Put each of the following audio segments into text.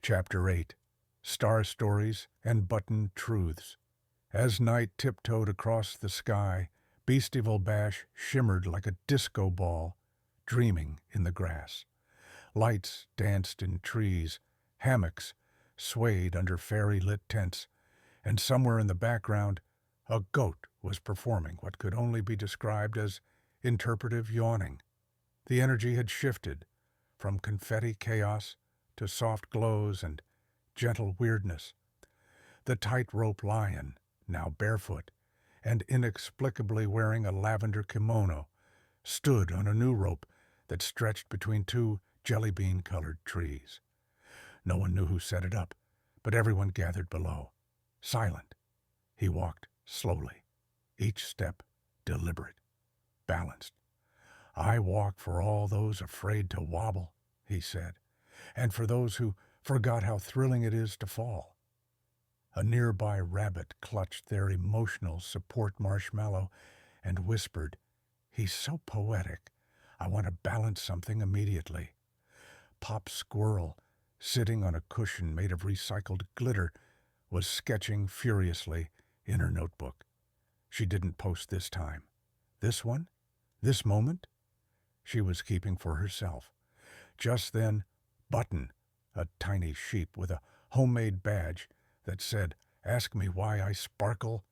Chapter 8 Star Stories and Button Truths. As night tiptoed across the sky, Beastival Bash shimmered like a disco ball, dreaming in the grass. Lights danced in trees, hammocks swayed under fairy-lit tents, and somewhere in the background, a goat was performing what could only be described as interpretive yawning. The energy had shifted from confetti chaos to soft glows and gentle weirdness. The tightrope lion, now barefoot and inexplicably wearing a lavender kimono, stood on a new rope that stretched between two jelly-bean-colored trees. No one knew who set it up, but everyone gathered below, silent. He walked slowly, each step deliberate, balanced. "I walk for all those afraid to wobble," he said, "and for those who forgot how thrilling it is to fall." A nearby rabbit clutched their emotional support marshmallow and whispered, "He's so poetic. I want to balance something immediately." Pop Squirrel, sitting on a cushion made of recycled glitter, was sketching furiously in her notebook. She didn't post this time. This one? This moment? She was keeping for herself. Just then, Button, a tiny sheep with a homemade badge that said, "Ask me why I sparkle,"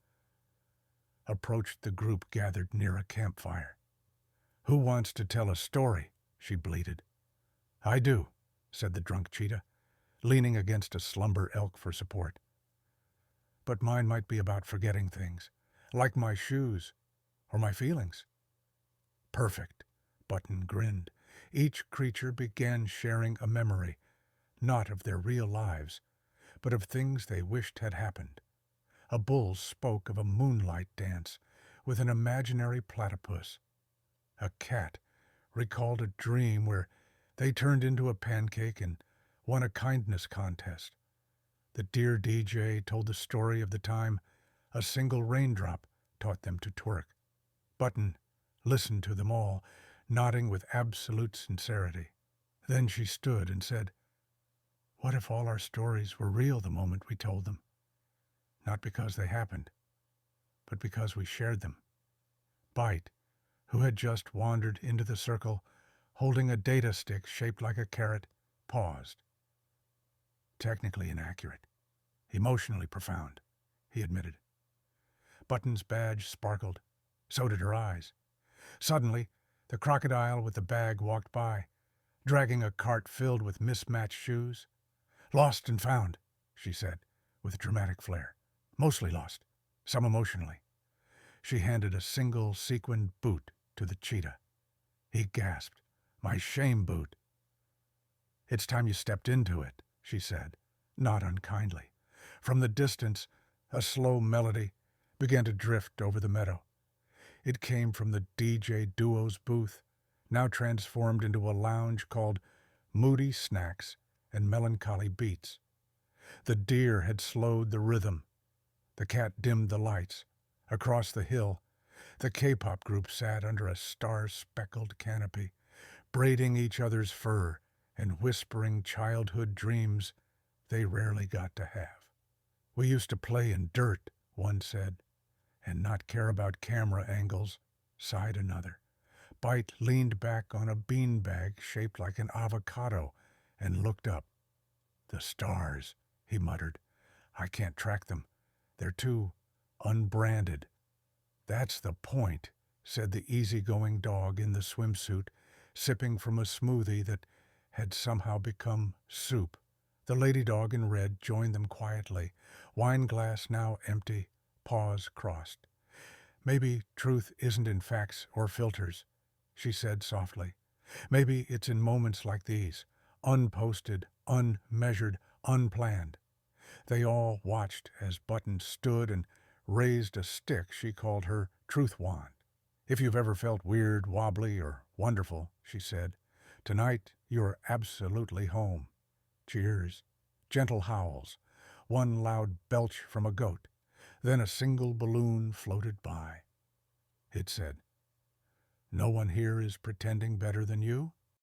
approached the group gathered near a campfire. "Who wants to tell a story?" she bleated. "I do," said the drunk cheetah, leaning against a slumber elk for support. "But mine might be about forgetting things, like my shoes or my feelings." "Perfect," Button grinned. Each creature began sharing a memory, not of their real lives, but of things they wished had happened. A bull spoke of a moonlight dance with an imaginary platypus. A cat recalled a dream where they turned into a pancake and won a kindness contest. The dear DJ told the story of the time a single raindrop taught them to twerk. Button listened to them all, nodding with absolute sincerity. Then she stood and said, "What if all our stories were real the moment we told them? Not because they happened, but because we shared them." Bite, who had just wandered into the circle, holding a data stick shaped like a carrot, paused. "Technically inaccurate, emotionally profound," he admitted. Button's badge sparkled. So did her eyes. Suddenly, the crocodile with the bag walked by, dragging a cart filled with mismatched shoes. "Lost and found," she said, with dramatic flair. "Mostly lost, some emotionally." She handed a single sequined boot to the cheetah. He gasped, "My shame boot." "It's time you stepped into it," she said, not unkindly. From the distance, a slow melody began to drift over the meadow. It came from the DJ duo's booth, now transformed into a lounge called Moody Snacks and Melancholy Beats. The deer had slowed the rhythm. The cat dimmed the lights. Across the hill, the K-pop group sat under a star-speckled canopy, braiding each other's fur and whispering childhood dreams they rarely got to have. "We used to play in dirt," one said, "and not care about camera angles," sighed another. Bite leaned back on a beanbag shaped like an avocado and looked up. "The stars," he muttered. "I can't track them. They're too unbranded." "That's the point," said the easygoing dog in the swimsuit, sipping from a smoothie that had somehow become soup. The lady dog in red joined them quietly, wine glass now empty, paws crossed. "Maybe truth isn't in facts or filters," she said softly. "Maybe it's in moments like these, unposted, unmeasured, unplanned." They all watched as Button stood and raised a stick she called her truth wand. "If you've ever felt weird, wobbly, or wonderful," she said, "tonight you're absolutely home." Cheers. Gentle howls. One loud belch from a goat. Then a single balloon floated by. It said, "No one here is pretending better than you?"